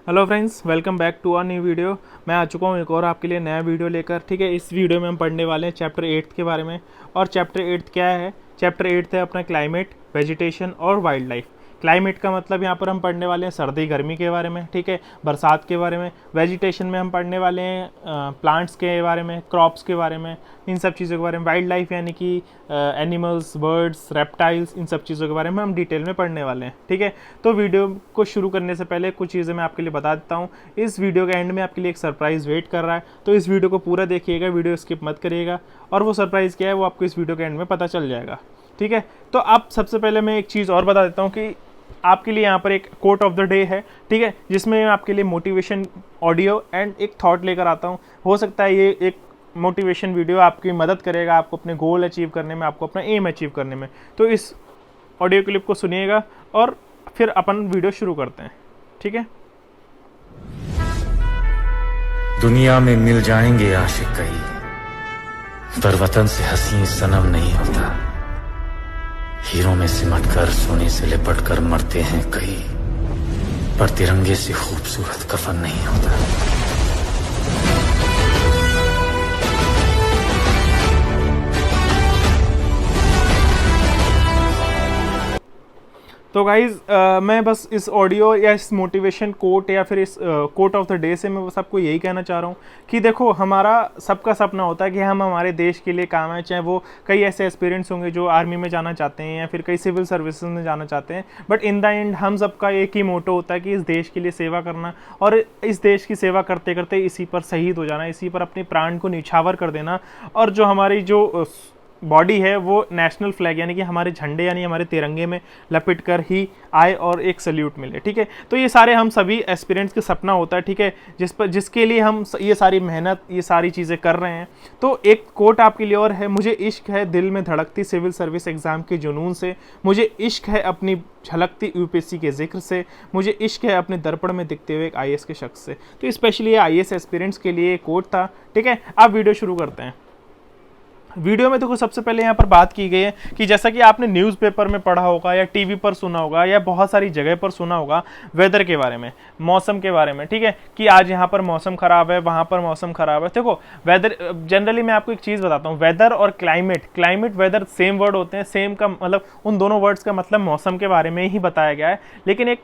Hello friends, welcome back to our new video. मैं आ चुका हूँ एक और आपके लिए नया वीडियो लेकर। ठीक है, इस वीडियो में हम पढ़ने वाले हैं चैप्टर 8 के बारे में। और चैप्टर 8 क्या है? चैप्टर 8 है अपना क्लाइमेट, वेजिटेशन और वाइल्ड लाइफ। क्लाइमेट का मतलब यहाँ पर हम पढ़ने वाले हैं सर्दी गर्मी के बारे में, ठीक है, बरसात के बारे में। वेजिटेशन में हम पढ़ने वाले हैं प्लांट्स के बारे में, क्रॉप्स के बारे में, इन सब चीज़ों के बारे में। वाइल्ड लाइफ यानी कि एनिमल्स, बर्ड्स, रेप्टाइल्स, इन सब चीज़ों के बारे में हम डिटेल में पढ़ने वाले हैं। ठीक है, तो वीडियो को शुरू करने से पहले कुछ चीज़ें मैं आपके लिए बता देता हूँ। इस वीडियो के एंड में आपके लिए एक सरप्राइज़ वेट कर रहा है, तो इस वीडियो को पूरा देखिएगा, वीडियो स्किप मत करिएगा। और वो सरप्राइज़ क्या है वो आपको इस वीडियो के एंड में पता चल जाएगा। ठीक है, तो अब सबसे पहले मैं एक चीज़ और बता देता हूँ कि आपके लिए यहाँ पर एक कोट ऑफ द डे है, ठीक है, जिसमें मैं आपके लिए मोटिवेशन ऑडियो एंड एक थॉट लेकर आता हूँ। हो सकता है ये एक मोटिवेशन वीडियो आपकी मदद करेगा आपको अपने गोल अचीव करने में, आपको अपना एम अचीव करने में। तो इस ऑडियो क्लिप को सुनिएगा और फिर अपन वीडियो शुरू करते हैं। ठीक है। दुनिया में मिल जाएंगे आशिक कई, पर वतन से हसी सनम नहीं होता। हीरों में सिमट कर सोने से लिपट कर मरते हैं कई, पर तिरंगे से खूबसूरत कफन नहीं होता। तो गाइज़ मैं बस इस ऑडियो या इस मोटिवेशन कोट या फिर इस कोट ऑफ द डे से मैं बस आपको यही कहना चाह रहा हूँ कि देखो, हमारा सबका सपना होता है कि हम हमारे देश के लिए काम आए। चाहे वो कई ऐसे एस्पिरेंट्स होंगे जो आर्मी में जाना चाहते हैं या फिर कई सिविल सर्विसेज में जाना चाहते हैं, बट इन द एंड हम सबका एक ही मोटो होता है कि इस देश के लिए सेवा करना, और इस देश की सेवा करते करते इसी पर शहीद हो जाना, इसी पर अपने प्राण को निछावर कर देना। और जो हमारी जो बॉडी है वो नेशनल फ्लैग यानी कि हमारे झंडे यानी हमारे तिरंगे में लपेट कर ही आए और एक सल्यूट मिले। ठीक है, तो ये सारे हम सभी एस्पिरेंट्स के सपना होता है, ठीक है, जिसके लिए हम ये सारी मेहनत, ये सारी चीज़ें कर रहे हैं। तो एक कोट आपके लिए और है, मुझे इश्क है दिल में धड़कती सिविल सर्विस एग्ज़ाम के जुनून से, मुझे इश्क है अपनी झलकती यूपीएससी के जिक्र से, मुझे इश्क है अपने दर्पण में दिखते हुए एक आईएएस के शख्स से। तो स्पेशली ये आईएएस एस्पिरेंट्स के लिए कोट था। ठीक है, अब वीडियो शुरू करते हैं। वीडियो में देखो, सबसे पहले यहाँ पर बात की गई है कि जैसा कि आपने न्यूज़पेपर में पढ़ा होगा या टीवी पर सुना होगा या बहुत सारी जगह पर सुना होगा वेदर के बारे में, मौसम के बारे में। ठीक है, कि आज यहाँ पर मौसम ख़राब है, वहाँ पर मौसम ख़राब है। देखो, वेदर जनरली मैं आपको एक चीज़ बताता हूँ, वेदर और क्लाइमेट वेदर सेम वर्ड होते हैं। सेम का मतलब उन दोनों वर्ड्स का मतलब मौसम के बारे में ही बताया गया है, लेकिन एक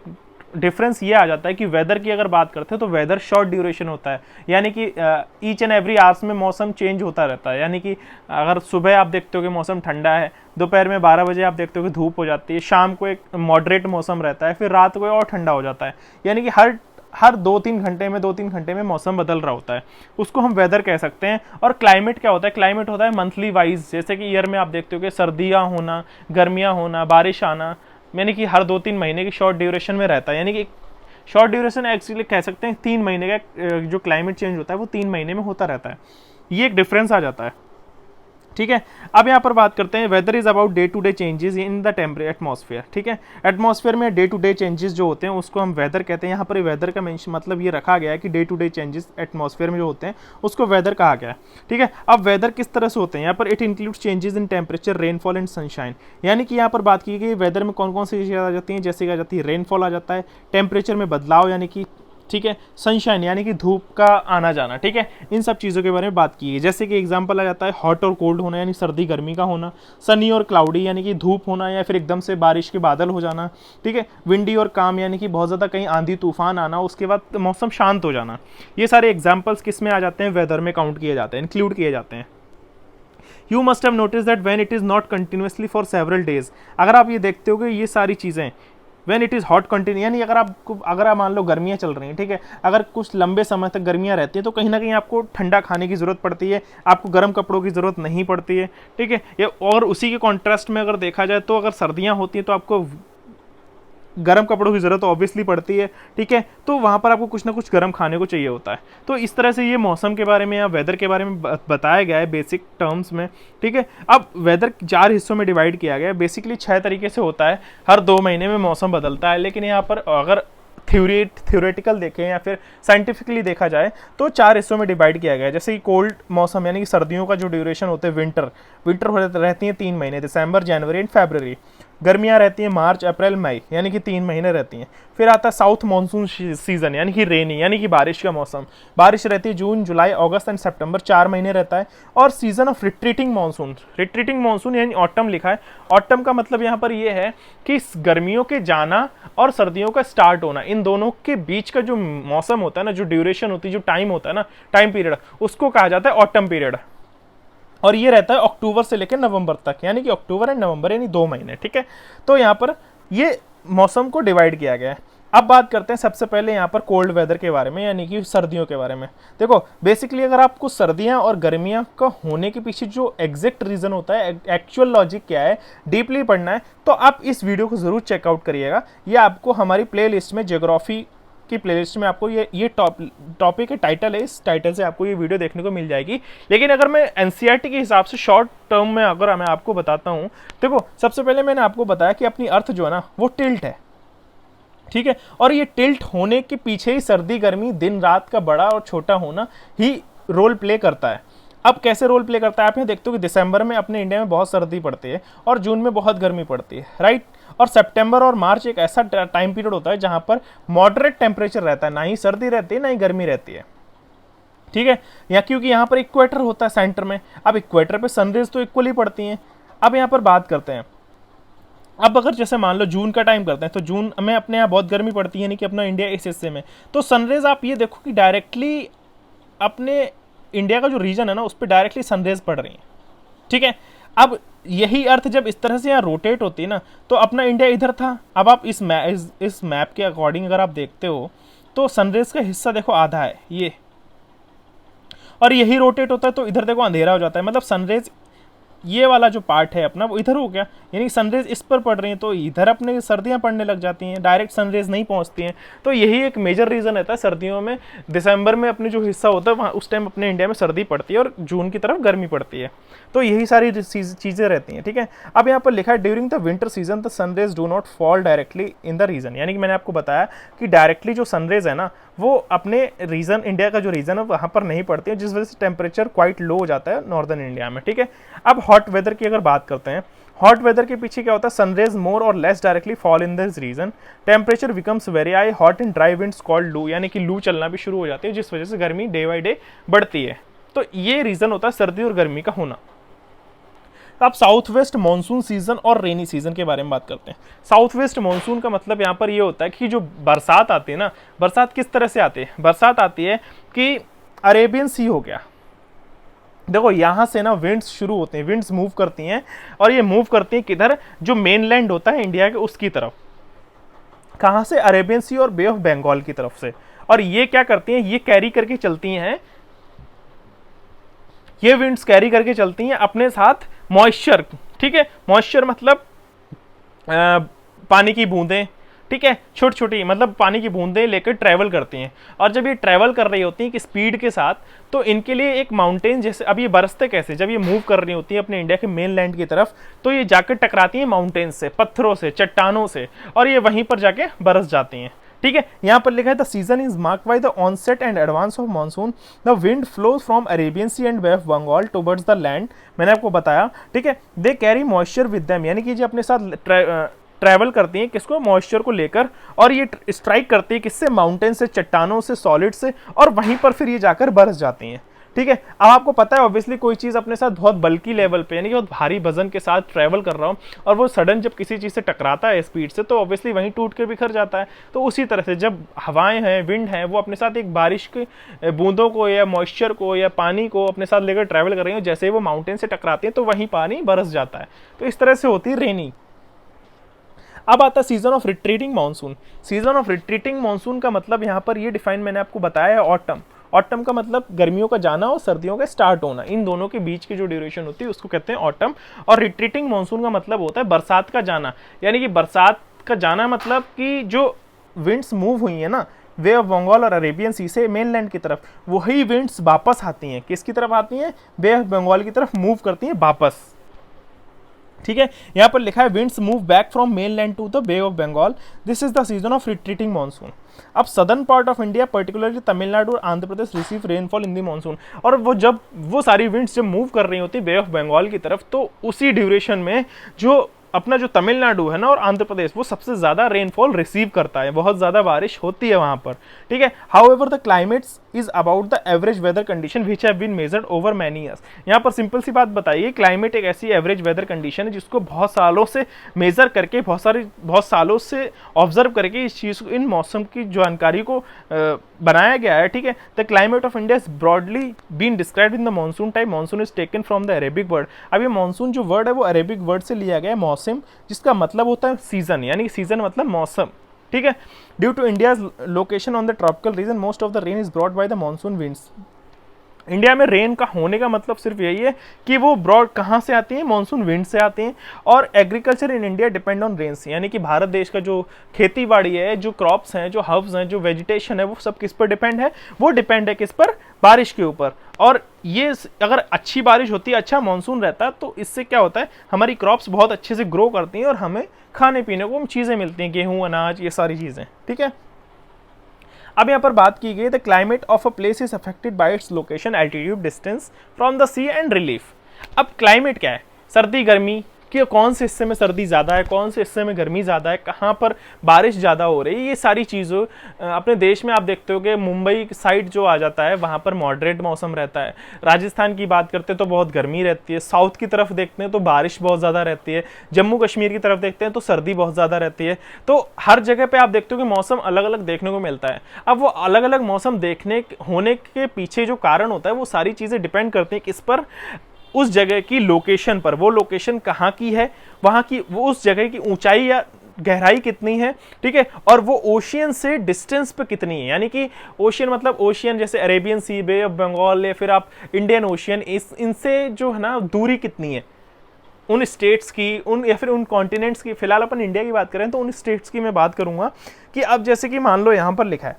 डिफरेंस ये आ जाता है कि वेदर की अगर बात करते हैं तो वेदर शॉर्ट ड्यूरेशन होता है, यानी कि ईच एंड एवरी आवर्स में मौसम चेंज होता रहता है। यानी कि अगर सुबह आप देखते हो कि मौसम ठंडा है, दोपहर में 12 बजे आप देखते हो कि धूप हो जाती है, शाम को एक मॉडरेट मौसम रहता है, फिर रात को और ठंडा हो जाता है। यानी कि हर 2-3 घंटे में मौसम बदल रहा होता है, उसको हम वेदर कह सकते हैं। और क्लाइमेट क्या होता है? क्लाइमेट होता है मंथली वाइज, जैसे कि ईयर में आप देखते हो कि सर्दियाँ होना, गर्मियाँ होना, बारिश आना, यानी कि हर 2-3 महीने की शॉर्ट ड्यूरेशन में रहता है। यानी कि शॉर्ट ड्यूरेशन एक्चुअली कह सकते हैं 3 महीने का जो क्लाइमेट चेंज होता है वो 3 महीने में होता रहता है। ये एक डिफरेंस आ जाता है। ठीक है, अब यहाँ पर बात करते हैं, weather is about day to day changes in the atmosphere. ठीक है, एटमॉस्फेयर में डे टू डे चेंजेस जो होते हैं उसको हम वेदर कहते हैं। यहाँ पर वेदर का मतलब ये रखा गया है कि day to day changes atmosphere में जो होते हैं उसको वेदर कहा गया है। ठीक है, अब वेदर किस तरह से होते हैं? यहाँ पर it includes changes in temperature, rainfall and sunshine. यानी कि यहाँ पर बात की गई वेदर में कौन कौन सी चीज़ें आ जाती हैं, जैसे कि आ जाती है रेनफॉल आ जाता है, टेम्परेचर में बदलाव यानी कि, ठीक है, सनशाइन यानी कि धूप का आना जाना। ठीक है, इन सब चीज़ों के बारे में बात की है। जैसे कि एग्जांपल आ जाता है हॉट और कोल्ड होना यानी सर्दी गर्मी का होना, सनी और क्लाउडी यानी कि धूप होना या फिर एकदम से बारिश के बादल हो जाना। ठीक है, विंडी और काम यानी कि बहुत ज़्यादा कहीं आंधी तूफान आना, उसके बाद मौसम शांत हो जाना। ये सारे एग्जाम्पल्स किस में आ जाते हैं? वेदर में काउंट किए जाते हैं, इंक्लूड किए जाते हैं। You must have notice that when it is not continuously for several days. अगर आप ये देखते हो कि ये सारी चीज़ें When it is hot continue, यानी अगर आप मान लो गर्मियाँ चल रही हैं, ठीक है, अगर कुछ लंबे समय तक गर्मियाँ रहती हैं तो कहीं ना कहीं आपको ठंडा खाने की ज़रूरत पड़ती है, आपको गर्म कपड़ों की ज़रूरत नहीं पड़ती है। ठीक है, ये और उसी के कॉन्ट्रास्ट में अगर देखा जाए तो अगर सर्दियाँ होती हैं तो आपको गर्म कपड़ों की ज़रूरत ऑब्वियसली पड़ती है। ठीक है, तो वहाँ पर आपको कुछ ना कुछ गर्म खाने को चाहिए होता है। तो इस तरह से ये मौसम के बारे में या वेदर के बारे में बताया गया है बेसिक टर्म्स में। ठीक है, अब वेदर 4 हिस्सों में डिवाइड किया गया है। बेसिकली 6 तरीके से होता है, हर 2 महीने में मौसम बदलता है। लेकिन यहाँ पर अगर थ्योरेटिकल देखें या फिर साइंटिफिकली देखा जाए तो 4 हिस्सों में डिवाइड किया गया है। जैसे कि कोल्ड मौसम यानी कि सर्दियों का जो ड्यूरेशन होता है, विंटर रहती है 3 महीने, दिसंबर, जनवरी एंड फरवरी। गर्मियाँ रहती हैं मार्च अप्रैल मई, यानी कि 3 महीने रहती हैं। फिर आता है साउथ मानसून सीजन, यानी कि रेनी, यानी कि बारिश का मौसम। बारिश रहती है जून जुलाई अगस्त एंड सितंबर, 4 महीने रहता है। और season of retreating monsoon, retreating monsoon यानी ऑटम लिखा है। ऑटम का मतलब यहाँ पर ये है कि गर्मियों के जाना और सर्दियों का स्टार्ट होना, इन दोनों के बीच का जो मौसम होता है ना, जो ड्यूरेशन होती है, जो टाइम होता है ना, टाइम पीरियड, उसको कहा जाता है ऑटम पीरियड। और ये रहता है अक्टूबर से लेकर नवंबर तक, यानी कि अक्टूबर एंड नवंबर, यानी 2 महीने। ठीक है, तो यहाँ पर ये मौसम को डिवाइड किया गया है। अब बात करते हैं सबसे पहले यहाँ पर कोल्ड वेदर के बारे में, यानी कि सर्दियों के बारे में। देखो बेसिकली अगर आपको सर्दियाँ और गर्मियाँ का होने के पीछे जो एग्जैक्ट रीज़न होता है, एक्चुअल लॉजिक क्या है, डीपली पढ़ना है तो आप इस वीडियो को ज़रूर चेकआउट करिएगा। ये आपको हमारी प्ले लिस्ट में, ज्योग्राफी की प्लेलिस्ट में आपको ये टॉपिक के टाइटल है, इस टाइटल से आपको ये वीडियो देखने को मिल जाएगी। लेकिन अगर मैं एनसीईआरटी के हिसाब से शॉर्ट टर्म में अगर मैं आपको बताता हूँ, देखो सबसे पहले मैंने आपको बताया कि अपनी अर्थ जो है ना वो टिल्ट है। ठीक है, और ये टिल्ट होने के पीछे ही सर्दी गर्मी, दिन रात का बड़ा और छोटा होना ही रोल प्ले करता है। अब कैसे रोल प्ले करता है, आप यहाँ देखते हो कि दिसंबर में अपने इंडिया में बहुत सर्दी पड़ती है और जून में बहुत गर्मी पड़ती है, राइट। और सितंबर और मार्च एक ऐसा टाइम पीरियड होता है जहां पर मॉडरेट टेम्परेचर रहता है, ना ही सर्दी रहती है ना ही गर्मी रहती है। ठीक है, या क्योंकि यहाँ पर इक्वेटर होता है सेंटर में। अब इक्वेटर पे सनरेज तो इक्वली पड़ती हैं। अब यहाँ पर बात करते हैं, अब अगर जैसे मान लो जून का टाइम करते हैं तो जून में अपने यहाँ बहुत गर्मी पड़ती है, यानी कि अपना इंडिया इस हिस्से में, तो सनरेज आप ये देखो कि डायरेक्टली अपने इंडिया का जो रीजन है ना उस पर डायरेक्टली सनरेज पड़ रही है। ठीक है, अब यही अर्थ जब इस तरह से यहाँ रोटेट होती है ना, तो अपना इंडिया इधर था। अब आप इस मैप के अकॉर्डिंग अगर आप देखते हो तो सनरेज का हिस्सा देखो आधा है ये, और यही रोटेट होता है तो इधर देखो अंधेरा हो जाता है। मतलब सनरेज ये वाला जो पार्ट है अपना वो इधर हो गया, यानी सनरेज इस पर पड़ रही हैं तो इधर अपने सर्दियां पड़ने लग जाती हैं, डायरेक्ट सनरेज नहीं पहुंचती हैं। तो यही एक मेजर रीज़न रहता है सर्दियों में, दिसंबर में अपने जो हिस्सा होता है वहाँ उस टाइम अपने इंडिया में सर्दी पड़ती है और जून की तरफ गर्मी पड़ती है। तो यही सारी चीज़ें रहती हैं। ठीक है, अब यहाँ पर लिखा है during the winter season the sun rays do not fall directly in the region, यानी कि मैंने आपको बताया कि डायरेक्टली जो सनरेज है ना वो अपने रीजन, इंडिया का जो रीजन है वहाँ पर नहीं पड़ती है, जिस वजह से टेम्परेचर क्वाइट लो हो जाता है नॉर्दर्न इंडिया में। ठीक है, अब हॉट वेदर की अगर बात करते हैं, हॉट वेदर के पीछे क्या होता है, sun rays more or less directly fall in this region, temperature becomes very high, hot and dry winds called loo, यानी कि लू चलना भी शुरू हो जाती है, जिस वजह से गर्मी डे बाई डे बढ़ती है। तो ये रीजन होता है सर्दी और गर्मी का होना। अब साउथ वेस्ट मानसून सीजन और रेनी सीजन के बारे में बात करते हैं। साउथ वेस्ट मानसून का मतलब यहाँ पर ये होता है कि जो बरसात आती है ना, बरसात किस तरह से आती है, बरसात आती है कि अरेबियन सी हो गया, देखो यहाँ से ना विंड्स शुरू होते हैं, विंड्स मूव करती हैं और ये मूव करती हैं किधर, जो मेनलैंड होता है इंडिया के उसकी तरफ। कहाँ से, अरेबियन सी और बे ऑफ बंगाल की तरफ से। और ये क्या करती हैं, ये कैरी करके चलती हैं, ये विंड्स कैरी करके चलती हैं अपने साथ मॉइस्चर। ठीक है, मॉइस्चर मतलब पानी की बूंदें। ठीक है, छोटी छोटी मतलब पानी की बूंदें लेकर ट्रैवल करती हैं। और जब ये ट्रैवल कर रही होती हैं कि स्पीड के साथ, तो इनके लिए एक माउंटेन, जैसे अब ये बरसते कैसे, जब ये मूव कर रही होती है अपने इंडिया के मेन लैंड की तरफ, तो ये जाकर टकराती हैं माउंटेन से, पत्थरों से, चट्टानों से, और ये वहीं पर जाके बरस जाती हैं। ठीक है, यहाँ पर लिखा है the season is mark by the onset and advance of monsoon, the wind flows from Arabian sea and bay of Bengal towards the land. मैंने आपको बताया, ठीक है, they carry moisture with them, यानी कि जो अपने साथ ट्रैवल करती हैं किसको, मॉइस्चर को लेकर, और ये स्ट्राइक करती है किससे, माउंटेन से, चट्टानों से, सॉलिड से, और वहीं पर फिर ये जाकर बरस जाती हैं। ठीक है, अब आपको पता है ऑब्वियसली कोई चीज़ अपने साथ बहुत बल्कि लेवल पे, यानी कि बहुत भारी वजन के साथ ट्रैवल कर रहा हूँ और वो सडन जब किसी चीज़ से टकराता है स्पीड से, तो ऑब्वियसली वहीं टूट के बिखर जाता है। तो उसी तरह से जब हवाएं हैं, विंड है, वो अपने साथ एक बारिश के बूंदों को या मॉइस्चर को या पानी को अपने साथ लेकर ट्रैवल कर रही हो, जैसे वो माउंटेन से टकराती हैं तो वहीं पानी बरस जाता है। तो इस तरह से होती है रेनी। अब आता है season of retreating monsoon. Season of retreating monsoon का मतलब यहाँ पर ये डिफाइन मैंने आपको बताया है, ऑटम। ऑटम का मतलब गर्मियों का जाना और सर्दियों का स्टार्ट होना, इन दोनों के बीच की जो ड्यूरेशन होती है उसको कहते हैं ऑटम। और रिट्रीटिंग मानसून का मतलब होता है बरसात का जाना, यानी कि बरसात का जाना मतलब कि जो विंड्स मूव हुई है ना वे ऑफ बंगाल और अरेबियन सी से मेनलैंड की तरफ, वही विंड्स वापस आती हैं, किसकी तरफ आती हैं, बे ऑफ बंगाल की तरफ मूव करती हैं वापस। ठीक है, यहाँ पर लिखा है winds move back from mainland to the bay of Bengal, this is the season of retreating monsoon. अब southern part of India particularly Tamil Nadu और Andhra Pradesh receive rainfall in the monsoon. और वो जब वो सारी विंड्स जब मूव कर रही होती है बे ऑफ बंगाल की तरफ, तो उसी ड्यूरेशन में जो अपना जो तमिलनाडु है ना और आंध्र प्रदेश वो सबसे ज़्यादा रेनफॉल रिसीव करता है, बहुत ज़्यादा बारिश होती है वहाँ पर, ठीक है। However the climates is about the average weather condition which have been measured over many years. यहाँ पर सिंपल सी बात बताइए, क्लाइमेट एक ऐसी एवरेज वेदर कंडीशन है जिसको बहुत सालों से मेजर करके, बहुत सालों से ऑब्जर्व करके इस चीज़ को, इन मौसम की जानकारी को बनाया गया है, ठीक है। The climate of India is broadly been described in the monsoon type. Monsoon is taken from the Arabic word. अब ये मानसून जो वर्ड है वो अरेबिक वर्ड से लिया गया है, मौसम, जिसका मतलब होता है सीजन, यानी सीजन मतलब मौसम, ठीक है। Due to India's location on the tropical region most of the rain is brought by the monsoon winds. India में रेन का होने का मतलब सिर्फ यही है कि वो ब्रॉड कहाँ से आती है, मानसून विंड से आती हैं। और agriculture in India depend on rains, यानी कि भारत देश का जो खेती बाड़ी है, जो क्रॉप्स हैं, जो हर्ब्स हैं, जो वेजिटेशन है, वो सब किस पर डिपेंड है, वो डिपेंड है किस पर, बारिश के ऊपर। और ये अगर अच्छी बारिश होती है, अच्छा मानसून रहता है, तो इससे क्या होता है, हमारी क्रॉप्स बहुत अच्छे से ग्रो करती हैं और हमें खाने पीने को चीज़ें मिलती हैं, गेहूँ, अनाज, ये सारी चीज़ें, ठीक है। अब यहाँ पर बात की गई, the climate of a place is affected by its location, altitude, distance from the sea and relief. अब क्लाइमेट क्या है, सर्दी गर्मी, कि कौन से हिस्से में सर्दी ज़्यादा है, कौन से हिस्से में गर्मी ज़्यादा है, कहाँ पर बारिश ज़्यादा हो रही है, ये सारी चीज़ों अपने देश में आप देखते हो कि मुंबई साइड जो आ जाता है वहाँ पर मॉडरेट मौसम रहता है। राजस्थान की बात करते हैं तो बहुत गर्मी रहती है, साउथ की तरफ देखते हैं तो बारिश बहुत ज़्यादा रहती है, जम्मू कश्मीर की तरफ देखते हैं तो सर्दी बहुत ज़्यादा रहती है। तो हर जगह पर आप देखते हो कि मौसम अलग अलग देखने को मिलता है। अब वो अलग अलग मौसम देखने होने के पीछे जो कारण होता है वो सारी चीज़ें डिपेंड करती हैं किस पर, उस जगह की लोकेशन पर। वो लोकेशन कहाँ की है, वहाँ की वो उस जगह की ऊंचाई या गहराई कितनी है, ठीक है, और वो ओशियन से डिस्टेंस पे कितनी है। यानी कि ओशियन मतलब ओशियन जैसे Arabian sea, bay of Bengal, या फिर आप इंडियन ओशियन, इनसे जो है ना दूरी कितनी है, उन स्टेट्स की, उन या फिर उन कॉन्टिनेंट्स की। फिलहाल अपन इंडिया की बात करें तो उन स्टेट्स की मैं बात करूंगा कि अब जैसे कि मान लो यहाँ पर लिखा है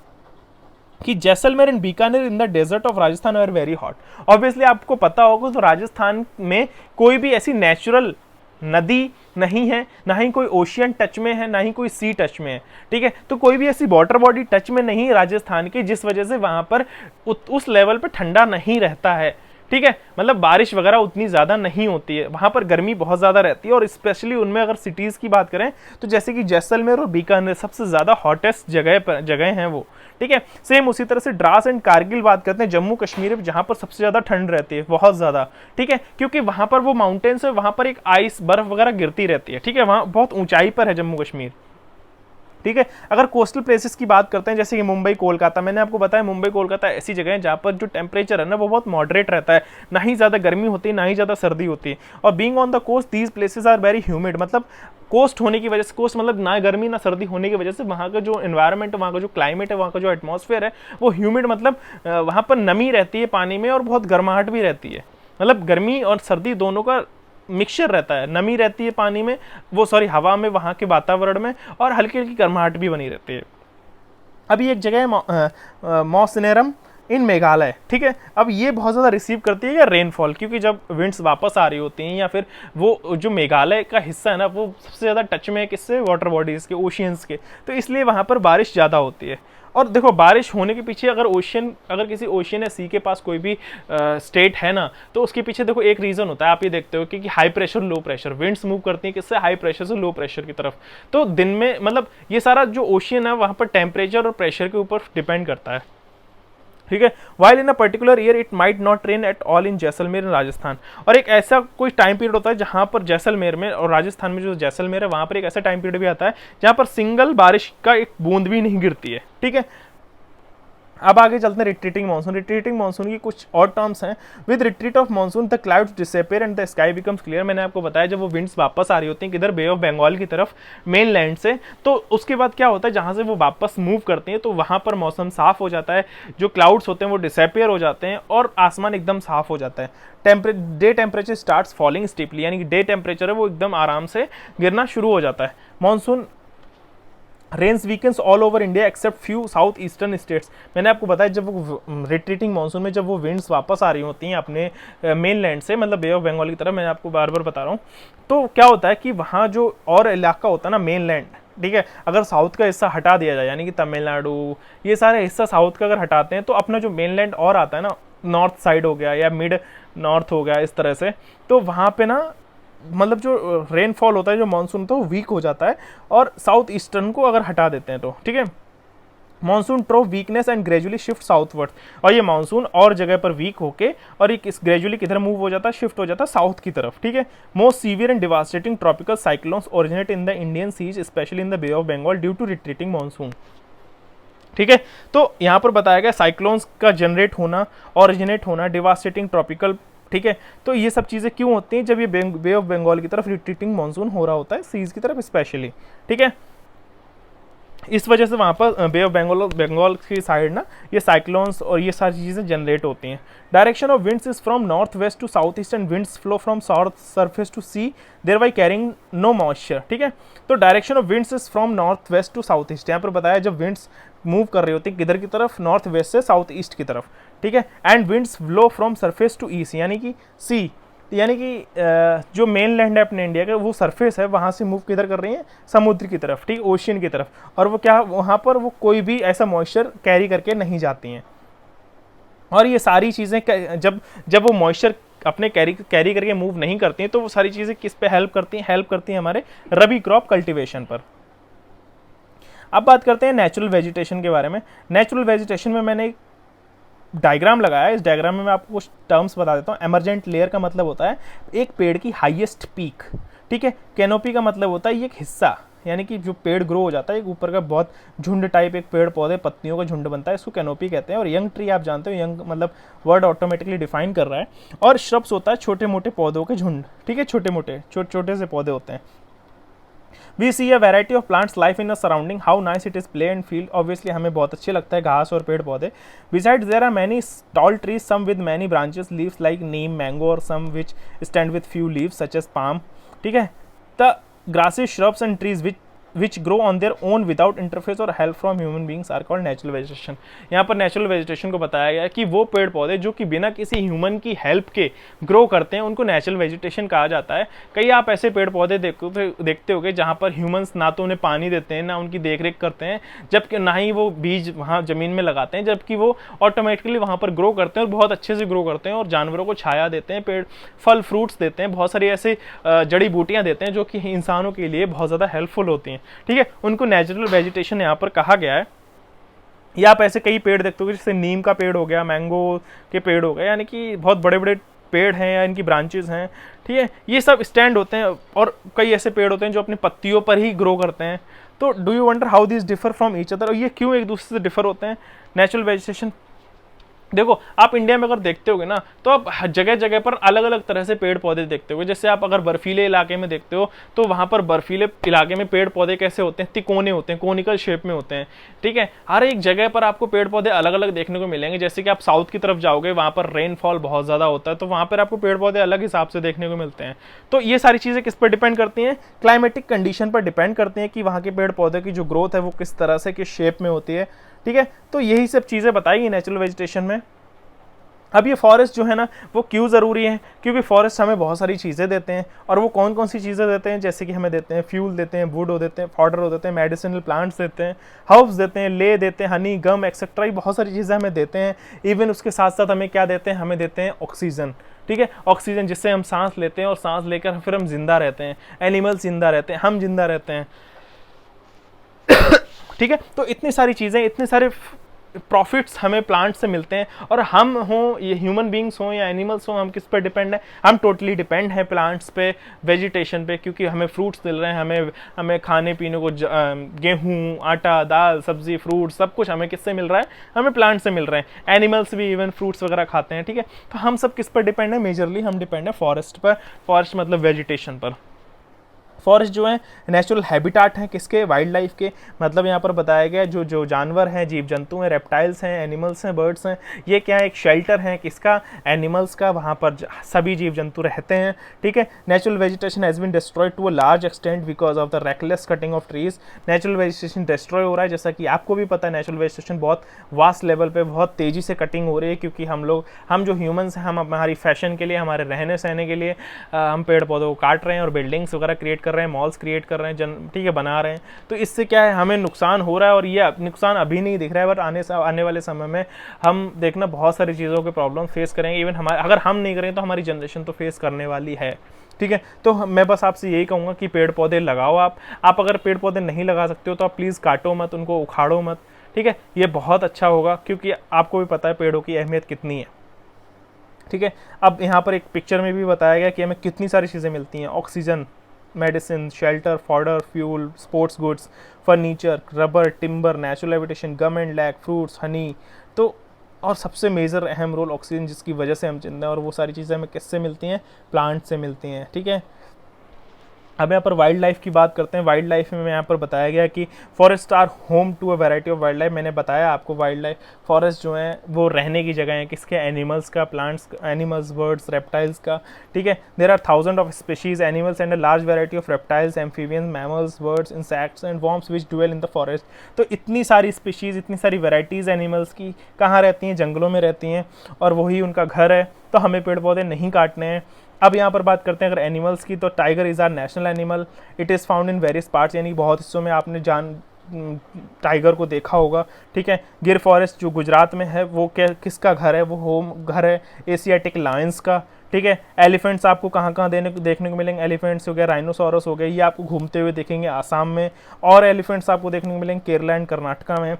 कि Jaisalmer and Bikaner in the desert of Rajasthan are very hot. Obviously आपको पता होगा तो राजस्थान में कोई भी ऐसी नेचुरल नदी नहीं है, ना ही कोई ओशियन टच में है, ना ही कोई सी टच में है, ठीक है। तो कोई भी ऐसी वाटर बॉडी टच में नहीं है राजस्थान की, जिस वजह से वहां पर उस लेवल पर ठंडा नहीं रहता है, ठीक है। मतलब बारिश वगैरह उतनी ज़्यादा नहीं होती है, वहाँ पर गर्मी बहुत ज़्यादा रहती है। और स्पेशली उनमें अगर सिटीज़ की बात करें तो जैसे कि जैसलमेर और बीकानेर सबसे ज़्यादा हॉटेस्ट जगह हैं वो, ठीक है। सेम उसी तरह से द्रास एंड कारगिल बात करते हैं, जम्मू कश्मीर जहाँ पर सबसे ज़्यादा ठंड रहती है, बहुत ज़्यादा, ठीक है, क्योंकि वहाँ पर वो माउंटेन्स है, वहाँ पर एक आइस बर्फ वगैरह गिरती रहती है, ठीक है। वहाँ बहुत ऊंचाई पर है जम्मू कश्मीर, ठीक है। अगर कोस्टल प्लेसेस की बात करते हैं जैसे कि मुंबई कोलकाता, मैंने आपको बताया मुंबई कोलकाता ऐसी जगह है जहाँ पर जो टेम्परेचर है ना वो बहुत मॉडरेट रहता है, ना ही ज़्यादा गर्मी होती है ना ही ज़्यादा सर्दी होती है। और being on the coast these places are very humid, मतलब कोस्ट होने की वजह से, कोस्ट मतलब ना गर्मी ना सर्दी होने की वजह से वहाँ का जो एनवायरनमेंट है, वहाँ का जो क्लाइमेट है, वहाँ का जो एटमॉस्फेयर है वो ह्यूमिड, मतलब वहाँ पर नमी रहती है पानी में और बहुत गर्माहट भी रहती है। मतलब गर्मी और सर्दी दोनों का मिक्सचर रहता है, नमी रहती है पानी में, वो सॉरी हवा में, वहाँ के वातावरण में, और हल्की हल्की गर्माहट भी बनी रहती है। अभी एक जगह है मौसनेरम इन मेघालय, ठीक है। अब ये बहुत ज़्यादा रिसीव करती है रेनफॉल, क्योंकि जब विंड्स वापस आ रही होती हैं या फिर वो जो मेघालय का हिस्सा है ना वो सबसे ज़्यादा टच में है किससे, वाटर बॉडीज़ के, ओशियंस के, तो इसलिए वहाँ पर बारिश ज़्यादा होती है। और देखो बारिश होने के पीछे अगर किसी ओशियन या सी के पास कोई भी स्टेट है ना, तो उसके पीछे देखो एक रीज़न होता है, आप ये देखते हो कि high pressure low pressure, winds move करती हैं किससे, हाई प्रेशर से लो प्रेशर की तरफ। तो दिन में मतलब ये सारा जो ओशियन है वहाँ पर टेम्परेचर और प्रेशर के ऊपर डिपेंड करता है, ठीक है। While in a particular year it might not rain at all in Jaisalmer in Rajasthan. और एक ऐसा कोई टाइम पीरियड होता है जहाँ पर जैसलमेर में और राजस्थान में जो जैसलमेर है वहाँ पर एक ऐसा टाइम पीरियड भी आता है जहाँ पर सिंगल बारिश का एक बूंद भी नहीं गिरती है, ठीक है। अब आगे चलते हैं रिट्रीटिंग मानसून। रिट्रीटिंग मानसून की कुछ और टर्म्स हैं। With retreat of monsoon the clouds disappear and the sky becomes clear. मैंने आपको बताया जब वो विंड्स वापस आ रही होती हैं किधर, बे ऑफ बंगाल की तरफ, मेन लैंड से, तो उसके बाद क्या होता है जहाँ से वो वापस मूव करती हैं तो वहाँ पर मौसम साफ हो जाता है, जो क्लाउड्स होते हैं वो डिसअपीयर हो जाते हैं और आसमान एकदम साफ हो जाता है। Day temperature starts falling steeply, यानी कि डे टेम्परेचर है वो एकदम आराम से गिरना शुरू हो जाता है। Monsoon rains weakens all over India except few south eastern states. मैंने आपको बताया जब वो रिट्रीटिंग मानसून में जब वो विंड्स वापस आ रही होती हैं अपने मेन लैंड से, मतलब बे ऑफ बंगाल की तरफ, मैं आपको बार बार बता रहा हूँ, तो क्या होता है कि वहाँ जो और इलाका होता है ना मेन लैंड, ठीक है, अगर साउथ का हिस्सा हटा दिया जाए, यानी कि तमिलनाडु ये सारे हिस्सा साउथ का अगर हटाते हैं तो अपना जो मेन लैंड और आता है ना, नॉर्थ साइड हो गया या मिड नॉर्थ हो गया, इस तरह से, तो वहाँ पे ना मतलब जो रेनफॉल होता है, जो मानसून होता है वो वीक हो जाता है, और साउथ ईस्टर्न को अगर हटा देते हैं तो, ठीक है। Monsoon trove weakness and gradually shift southward, और ये मानसून और जगह पर वीक होके और ये ग्रेजुअली किधर मूव हो जाता है, शिफ्ट हो जाता है साउथ की तरफ, ठीक है। Most severe and devastating tropical cyclones originate in the Indian seas specially in the bay of Bengal due to retreating monsoon, ठीक है। तो यहाँ पर बताया गया साइक्लोन्स का जनरेट होना, ओरिजिनेट होना, डिवास्टेटिंग ट्रॉपिकल, ठीक है। तो ये सब चीज़ें क्यों होती हैं, जब ये बे ऑफ बंगाल की तरफ रिट्रीटिंग मानसून हो रहा होता है, सीज की तरफ स्पेशली, ठीक है। इस वजह से वहाँ पर बे ऑफ बंगाल की साइड ना ये साइक्लोन्स और ये सारी चीज़ें जनरेट होती हैं। Direction of winds is from north west to south east and winds flow from south surface to sea thereby carrying no moisture, ठीक है। तो direction of winds is from north west to south east, यहाँ पर बताया जब winds move कर रही होती है किधर की तरफ, नॉर्थ वेस्ट से साउथ ईस्ट की तरफ, ठीक है। And winds flow from surface to east, यानी कि सी, यानी कि जो मेन लैंड है अपने इंडिया का, वो सरफेस है, वहाँ से मूव किधर कर रही है, समुद्र की तरफ, ठीक, ओशियन की तरफ, और वो क्या, वहाँ पर वो कोई भी ऐसा मॉइस्चर कैरी करके नहीं जाती हैं। और ये सारी चीज़ें जब वो मॉइस्चर अपने कैरी करके मूव नहीं करती हैं, तो वो सारी चीज़ें किस पे हेल्प करती हैं हमारे रबी क्रॉप कल्टिवेशन पर। अब बात करते हैं नेचुरल वेजिटेशन के बारे में। नेचुरल वेजिटेशन में मैंने एक डायग्राम लगाया है, इस डायग्राम में मैं आपको कुछ टर्म्स बता देता हूँ। एमरजेंट लेयर का मतलब होता है एक पेड़ की हाईएस्ट पीक, ठीक है। कैनोपी का मतलब होता है एक हिस्सा, यानी कि जो पेड़ ग्रो हो जाता है, एक ऊपर का बहुत झुंड टाइप एक पेड़ पौधे पत्तियों का झुंड बनता है, इसको कैनोपी कहते हैं। और यंग ट्री आप जानते हो, यंग मतलब वर्ड ऑटोमेटिकली डिफाइन कर रहा है। और श्रब्स होता है छोटे मोटे पौधों के झुंड, ठीक है, छोटे से पौधे होते हैं। We see a variety of plants life in a surrounding, how nice it is play and feel. Obviously हमें बहुत अच्छे लगता है घास और पेड़ पौधे। Besides there are many tall trees, some with many branches, leaves like neem, mango, और some which stand with few leaves such as palm, ठीक है। The grasses, shrubs and trees which grow on their own without interface or help from human beings are called natural vegetation। यहाँ पर natural vegetation को बताया गया है कि वो पेड़ पौधे जो कि बिना किसी ह्यूमन की हेल्प के ग्रो करते हैं, उनको नेचुरल वेजिटेशन कहा जाता है। कई आप ऐसे पेड़ पौधे देखते होंगे जहाँ पर ह्यूमंस ना तो उन्हें पानी देते हैं, ना उनकी देखरेख करते हैं, जबकि ना ही वो बीज वहाँ ज़मीन में लगाते हैं, जबकि वो ऑटोमेटिकली वहाँ पर ग्रो करते हैं और बहुत अच्छे से ग्रो करते हैं और जानवरों को छाया देते हैं, पेड़ फल फ्रूट्स देते हैं, बहुत सारी ऐसे जड़ी बूटियाँ देते हैं जो कि इंसानों के लिए बहुत ज़्यादा हेल्पफुल होती हैं, ठीक है। उनको नेचुरल वेजिटेशन यहाँ पर कहा गया है। या आप ऐसे कई पेड़ देखते हो जैसे नीम का पेड़ हो गया, मैंगो के पेड़ हो गए, यानी कि बहुत बड़े बड़े पेड़ हैं या इनकी ब्रांचेस हैं, ठीक है। ये सब स्टैंड होते हैं और कई ऐसे पेड़ होते हैं जो अपनी पत्तियों पर ही ग्रो करते हैं। तो do you wonder how this differ from each other, और ये क्यों एक दूसरे से डिफर होते हैं नेचुरल वेजिटेशन। देखो आप इंडिया में अगर देखते होगे ना, तो आप जगह जगह पर अलग अलग तरह से पेड़ पौधे देखते होगे। जैसे आप अगर बर्फीले इलाके में देखते हो तो वहाँ पर बर्फीले इलाके में पेड़ पौधे कैसे होते हैं, तिकोने होते हैं, कोनिकल शेप में होते हैं, ठीक है। हर एक जगह पर आपको पेड़ पौधे अलग अलग देखने को मिलेंगे। जैसे कि आप साउथ की तरफ जाओगे, वहाँ पर रेनफॉल बहुत ज़्यादा होता है, तो वहाँ पर आपको पेड़ पौधे अलग हिसाब से देखने को मिलते हैं। तो ये सारी चीज़ें किस पर डिपेंड करती हैं, क्लाइमेटिक कंडीशन पर डिपेंड करती हैं कि वहाँ के पेड़ पौधे की जो ग्रोथ है वो किस तरह से, किस शेप में होती है, ठीक है। तो यही सब चीज़ें बताई गई नेचुरल वेजिटेशन में। अब ये फॉरेस्ट जो है ना वो क्यों ज़रूरी है, क्योंकि फॉरेस्ट हमें बहुत सारी चीज़ें देते हैं। और वो कौन कौन सी चीज़ें देते हैं, जैसे कि हमें देते हैं फ्यूल देते हैं, वुड देते हैं, फॉडर देते हैं, मेडिसिनल प्लांट्स देते हैं, हर्ब्स देते हैं, ले देते हैं, हनी, गम एक्सेट्रा, ये बहुत सारी चीज़ें हमें देते हैं। इवन उसके साथ साथ हमें क्या देते हैं, हमें देते हैं ऑक्सीजन, ठीक है। ऑक्सीजन जिससे हम सांस लेते हैं और सांस लेकर फिर हम जिंदा रहते हैं, एनिमल्स जिंदा रहते हैं, हम जिंदा रहते हैं, ठीक है। तो इतनी सारी चीज़ें, इतने सारे प्रॉफिट्स हमें प्लांट से मिलते हैं। और हम हों, ये ह्यूमन बींग्स हों या एनिमल्स हों, हम किस पर डिपेंड है, हम टोटली डिपेंड है प्लांट्स पे, वेजिटेशन पे, क्योंकि हमें फ्रूट्स मिल रहे हैं, हमें खाने पीने को गेहूँ, आटा, दाल, सब्जी, फ्रूट, सब कुछ हमें किससे मिल रहा है, हमें प्लांट से मिल रहे हैं। एनिमल्स भी इवन फ्रूट्स वगैरह खाते हैं, ठीक है। तो हम सब किस पर डिपेंड है, मेजरली हम डिपेंड है फॉरेस्ट पर। फॉरेस्ट मतलब वेजिटेशन पर। फॉरेस्ट जो है नेचुरल हैबिटाट हैं किसके, वाइल्ड लाइफ के। मतलब यहाँ पर बताया गया जो जानवर हैं, जीव जंतु हैं, रेप्टाइल्स हैं, एनिमल्स हैं, बर्ड्स हैं, ये क्या है, एक शेल्टर है किसका, एनिमल्स का। वहाँ पर सभी जीव जंतु रहते हैं, ठीक है। Natural vegetation has been destroyed to a large extent because of the reckless cutting of trees. Natural vegetation destroy हो रहा है, जैसा कि आपको भी पता है नेचुरल वेजिटेशन बहुत वास्ट लेवल पे बहुत तेज़ी से कटिंग हो रही है, क्योंकि हम जो ह्यूमंस हैं, हम हमारी फैशन के लिए, हमारे रहने सहने के लिए हम पेड़ पौधों को काट रहे हैं और बिल्डिंग्स वगैरह क्रिएट कर कर रहे हैं, मॉल्स क्रिएट कर रहे हैं, ठीक है, बना रहे हैं, तो इससे क्या है, हमें नुकसान हो रहा है। और ये नुकसान अभी नहीं दिख रहा है, बट आने वाले समय में हम देखना बहुत सारी चीज़ों के प्रॉब्लम फेस करेंगे। इवन हमारे, अगर हम नहीं करें तो हमारी जनरेशन तो फेस करने वाली है, ठीक है। तो मैं बस आपसे यही कहूँगा कि पेड़ पौधे लगाओ। आप अगर पेड़ पौधे नहीं लगा सकते हो तो आप प्लीज़ काटो मत, उनको उखाड़ो मत, ठीक है। ये बहुत अच्छा होगा, क्योंकि आपको भी पता है पेड़ों की अहमियत कितनी है, ठीक है। अब यहाँ पर एक पिक्चर में भी बताया गया कि हमें कितनी सारी चीज़ें मिलती हैं, oxygen, medicine, shelter, fodder, fuel, sports goods, furniture, rubber, timber, natural habitation, gum and lac, fruits, honey. तो और सबसे मेजर अहम रोल ऑक्सीजन, जिसकी वजह से हम जिंदा हैं, और वो सारी चीज़ें हमें किससे मिलती हैं, प्लांट से मिलती हैं, ठीक है। अब यहाँ पर वाइल्ड लाइफ की बात करते हैं। वाइल्ड लाइफ में यहाँ पर बताया गया कि forest are home to a variety of wildlife. मैंने बताया आपको, वाइल्ड लाइफ, फॉरेस्ट जो है वो रहने की जगह है, किसके, एनिमल्स का, प्लांट्स, एनिमल्स, बर्ड्स, रेप्टाइल्स का, ठीक है। There are thousand of species animals and a large variety of reptiles, amphibians, mammals, birds, insects and worms which dwell in the forest. तो इतनी सारी स्पीशीज़, इतनी सारी वेराइटीज़ एनिमल्स की कहाँ रहती हैं, जंगलों में रहती हैं, और वही उनका घर है। तो हमें पेड़ पौधे नहीं काटने हैं। अब यहाँ पर बात करते हैं अगर एनिमल्स की, तो tiger is our national animal. It is found in various parts, यानी बहुत हिस्सों में आपने टाइगर को देखा होगा, ठीक है। गिर फॉरेस्ट जो गुजरात में है, वो किसका घर है, वो होम घर है एशियाटिक लायंस का, ठीक है। एलिफेंट्स आपको कहाँ कहाँ देखने को मिलेंगे, एलिफेंट्स हो गया, राइनोसोरस हो गए, ये आपको घूमते हुए देखेंगे आसाम में। और एलिफेंट्स आपको देखने को मिलेंगे केरला एंड कर्नाटका में।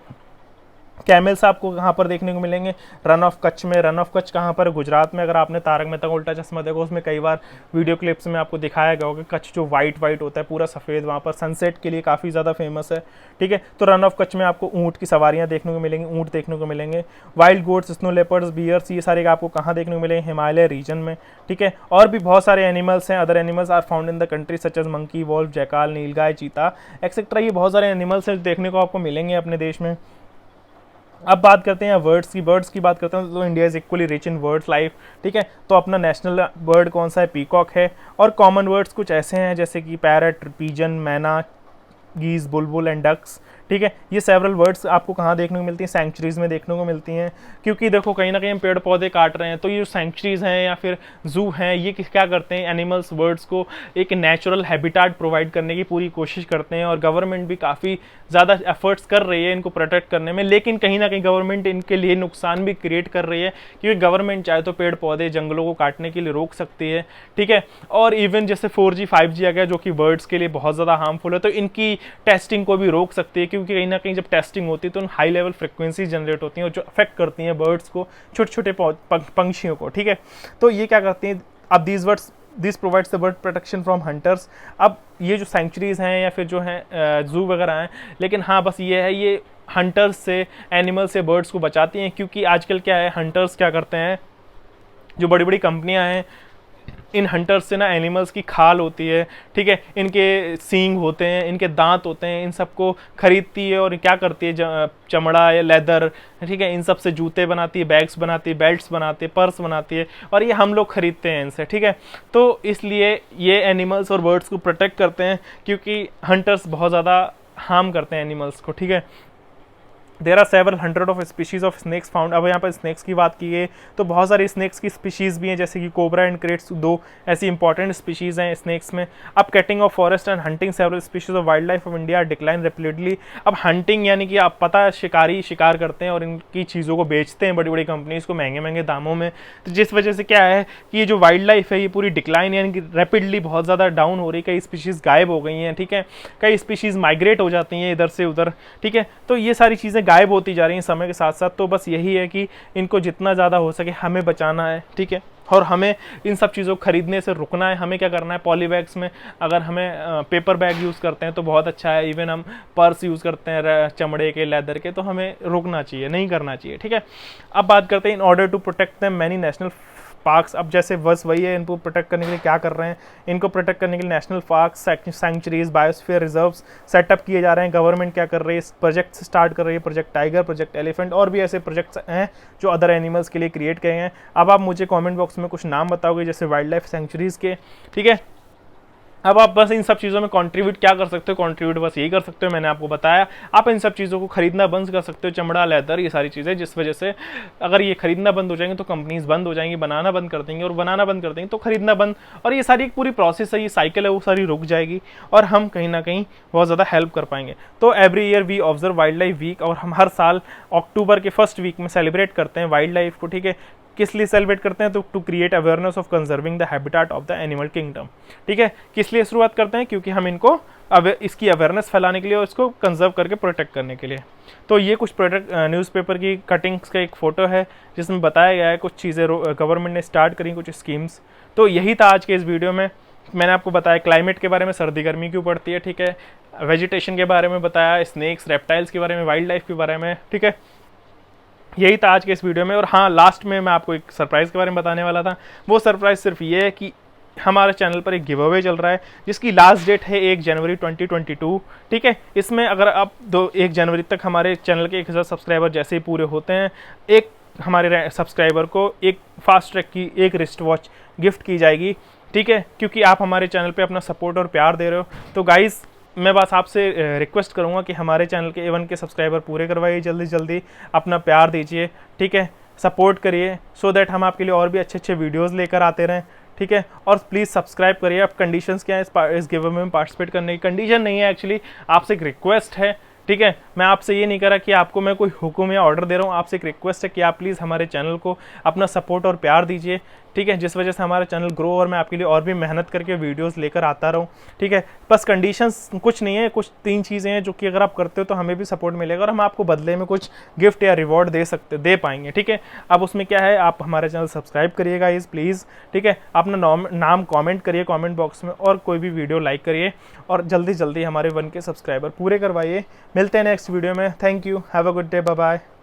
कैमल्स आपको कहाँ पर देखने को मिलेंगे, रन ऑफ कच्छ में। रन ऑफ कच्छ कहाँ पर, गुजरात में। अगर आपने तारक मेहता का उल्टा चश्मा देखा, उसमें कई बार वीडियो क्लिप्स में आपको दिखाया गया होगा, कच्छ जो वाइट होता है, पूरा सफ़ेद, वहाँ पर सनसेट के लिए काफ़ी ज़्यादा फेमस है, ठीक है। तो रन ऑफ कच्छ में आपको ऊँट की सवारियाँ देखने को मिलेंगी, ऊँट देखने को मिलेंगे। Wild goats, snow leopards, bears, ये सारे आपको कहाँ देखने को मिलेंगे, हिमालय रीजन में, ठीक है। और भी बहुत सारे एनिमल्स हैं, other animals are found in the country such as monkey, wolf, jackal, nilgai, cheetah etcetera. ये बहुत सारे एनिमल्स हैं देखने को आपको मिलेंगे अपने देश में। अब बात करते हैं बर्ड्स की बात करते हैं, तो India is equally rich in birds life, ठीक है। तो अपना नेशनल बर्ड कौन सा है, पीकॉक है। और कॉमन वर्ड्स कुछ ऐसे हैं जैसे कि पैरट, पिजन, मैना, गीज, बुलबुल एंड डक्स, ठीक है। ये सेवरल वर्ड्स आपको कहाँ देखने को मिलती हैं, सेंचुरीज़ में देखने को मिलती हैं। क्योंकि देखो कहीं ना कहीं हम पेड़ पौधे काट रहे हैं, तो ये जो सेंचुरीज़ हैं या फिर जू हैं, ये क्या करते हैं, एनिमल्स, बर्ड्स को एक नेचुरल हैबिटाट प्रोवाइड करने की पूरी कोशिश करते हैं। और गवर्नमेंट भी काफ़ी ज़्यादा एफर्ट्स कर रही है इनको प्रोटेक्ट करने में, लेकिन कहीं ना कहीं गवर्नमेंट इनके लिए नुकसान भी क्रिएट कर रही है, क्योंकि गवर्नमेंट चाहे तो पेड़ पौधे, जंगलों को काटने के लिए रोक सकती है, ठीक है। और इवन जैसे 4G 5G आ गया, जो कि बर्ड्स के लिए बहुत ज़्यादा हार्मफुल है, तो इनकी टेस्टिंग को भी रोक सकती है, क्योंकि कहीं ना कहीं जब टेस्टिंग होती है तो हाई लेवल फ्रिक्वेंसी जनरेट होती हैं और जो अफेक्ट करती हैं बर्ड्स को, छोटे छोटे पंछियों को, ठीक है। तो ये क्या करती हैं, अब this provides the bird protection from hunters. अब ये जो सेंचुरीज़ हैं या फिर जो हैं जू वगैरह हैं, लेकिन हाँ बस ये है, ये हंटर्स से, एनिमल से बर्ड्स को बचाती हैं। क्योंकि आजकल क्या है, हंटर्स क्या करते हैं, जो बड़ी बड़ी कंपनियां हैं, इन हंटर्स से ना एनिमल्स की खाल होती है, ठीक है, इनके सींग होते हैं, इनके दांत होते हैं, इन सबको खरीदती है और क्या करती है, चमड़ा या लेदर, ठीक है, इन सब से जूते बनाती है, बैग्स बनाती है, बेल्ट्स बनाती है, पर्स बनाती है, और ये हम लोग खरीदते हैं इनसे, ठीक है। तो इसलिए ये एनिमल्स और बर्ड्स को प्रोटेक्ट करते हैं, क्योंकि हंटर्स बहुत ज़्यादा हार्म करते हैं एनिमल्स को, ठीक है। There are several hundred of species of snakes found. अब यहाँ पर स्नैक्स की बात की गई तो बहुत सारी स्नैक्स की स्पीशीज़ भी हैं, जैसे कि कोबरा एंड क्रेट्स, दो ऐसी इंपॉर्टेंट स्पीशीज़ हैं स्नैक्स में। अब cutting of forest and hunting several species of wild life of India decline rapidly. अब हंटिंग यानी कि आप पता है शिकारी शिकार करते हैं और इनकी चीज़ों को बेचते हैं बड़ी बड़ी कंपनीज़ को महंगे महंगे दामों में, तो जिस वजह से क्या है कि ये जो वाइल्ड लाइफ है ये पूरी डिक्लाइन यानी कि रैपिडली बहुत ज़्यादा डाउन हो रही है। कई स्पीशीज़ गायब हो गई हैं, ठीक है, कई स्पीशीज़ माइग्रेट हो जाती हैं इधर से उधर, ठीक है। तो ये सारी चीज़ें गायब होती जा रही हैं समय के साथ साथ। तो बस यही है कि इनको जितना ज़्यादा हो सके हमें बचाना है, ठीक है, और हमें इन सब चीज़ों को खरीदने से रुकना है। हमें क्या करना है, पॉली बैग्स में अगर हमें पेपर बैग यूज़ करते हैं तो बहुत अच्छा है, इवन हम पर्स यूज़ करते हैं चमड़े के, लेदर के, तो हमें रुकना चाहिए, नहीं करना चाहिए, ठीक है। अब बात करते हैं in order to protect them many national parks. अब जैसे बस वही है, इनको प्रोटेक्ट करने के लिए क्या कर रहे हैं, इनको प्रोटेक्ट करने के लिए national parks, sanctuaries, biosphere reserves setup किए जा रहे हैं। गवर्नमेंट क्या कर रही है, प्रोजेक्ट स्टार्ट कर रही है, प्रोजेक्ट टाइगर, प्रोजेक्ट एलिफेंट, और भी ऐसे प्रोजेक्ट्स हैं जो अदर एनिमल्स के लिए क्रिएट किए हैं। अब आप मुझे कमेंट बॉक्स में कुछ नाम बताओगे जैसे वाइल्ड लाइफ सेंचुरीज़ के, ठीक है। अब आप बस इन सब चीज़ों में कंट्रीब्यूट क्या कर सकते हो, कंट्रीब्यूट बस यही कर सकते हो, मैंने आपको बताया। आप इन सब चीज़ों को खरीदना बंद कर सकते हो, चमड़ा, लेदर, ये सारी चीज़ें, जिस वजह से अगर ये खरीदना बंद हो जाएंगे तो कंपनीज बंद हो जाएंगी, बनाना बंद कर देंगे, और बनाना बंद कर देंगे तो खरीदना बंद, और ये सारी एक पूरी प्रोसेस है, ये साइकिल है, वो सारी रुक जाएगी और हम कहीं ना कहीं बहुत ज़्यादा हेल्प कर पाएंगे। तो every year we observe wild life week, और हम हर साल अक्टूबर के फर्स्ट वीक में सेलिब्रेट करते हैं वाइल्ड लाइफ को, ठीक है। किस लिए सेलिब्रेट करते हैं, तो to create awareness of conserving the habitat of the animal kingdom, ठीक है। किस लिए शुरुआत करते हैं, क्योंकि हम इनको इसकी अवेयरनेस फैलाने के लिए और इसको कंजर्व करके प्रोटेक्ट करने के लिए। तो ये कुछ प्रोडक्ट न्यूज़पेपर की कटिंग्स का एक फ़ोटो है जिसमें बताया गया है कुछ चीज़ें गवर्नमेंट ने स्टार्ट करी, कुछ स्कीम्स। तो यही था आज के इस वीडियो में। मैंने आपको बताया क्लाइमेट के बारे में, सर्दी गर्मी क्यों पड़ती है, ठीक है, वेजिटेशन के बारे में बताया, स्नेक्स रेप्टाइल्स के बारे में, वाइल्ड लाइफ के बारे में, ठीक है। यही था आज के इस वीडियो में। और हाँ, लास्ट में मैं आपको एक सरप्राइज़ के बारे में बताने वाला था। वो सरप्राइज़ सिर्फ ये है कि हमारे चैनल पर एक गिव अवे चल रहा है जिसकी लास्ट डेट है 1 जनवरी 2022, ठीक है। इसमें अगर आप 1 जनवरी तक हमारे चैनल के 1000 सब्सक्राइबर जैसे ही पूरे होते हैं, एक हमारे सब्सक्राइबर को एक फास्ट ट्रैक की एक रिस्ट वॉच गिफ्ट की जाएगी, ठीक है, क्योंकि आप हमारे चैनल पे अपना सपोर्ट और प्यार दे रहे हो। तो गाइज़, मैं बस आपसे रिक्वेस्ट करूंगा कि हमारे चैनल के A1 के सब्सक्राइबर पूरे करवाइए, जल्दी जल्दी अपना प्यार दीजिए, ठीक है, सपोर्ट करिए, सो दैट हम आपके लिए और भी अच्छे अच्छे वीडियोस लेकर आते रहें, ठीक है। और प्लीज़ सब्सक्राइब करिए। अब कंडीशंस क्या है इस गिव अवे में पार्टिसिपेट करने की? कंडीशन नहीं है, एक्चुअली आपसे एक रिक्वेस्ट है, ठीक है। मैं आपसे ये नहीं कह रहा कि आपको मैं कोई हुक्म या ऑर्डर दे रहा हूँ, आपसे एक रिक्वेस्ट है कि आप प्लीज़ हमारे चैनल को अपना सपोर्ट और प्यार दीजिए, ठीक है, जिस वजह से हमारा चैनल ग्रो और मैं आपके लिए और भी मेहनत करके वीडियोस लेकर आता रहूँ, ठीक है। बस कंडीशंस कुछ नहीं है, कुछ 3 चीज़ें हैं जो कि अगर आप करते हो तो हमें भी सपोर्ट मिलेगा और हम आपको बदले में कुछ गिफ्ट या रिवॉर्ड दे पाएंगे, ठीक है। अब उसमें क्या है, आप हमारे चैनल सब्सक्राइब करिएगा इस प्लीज़, ठीक है। अपना नाम कॉमेंट करिए कॉमेंट बॉक्स में, और कोई भी वीडियो लाइक करिए, और जल्दी जल्दी हमारे 1 के सब्सक्राइबर पूरे करवाइए। मिलते हैं नेक्स्ट वीडियो में। Thank you, have a good day, bye bye.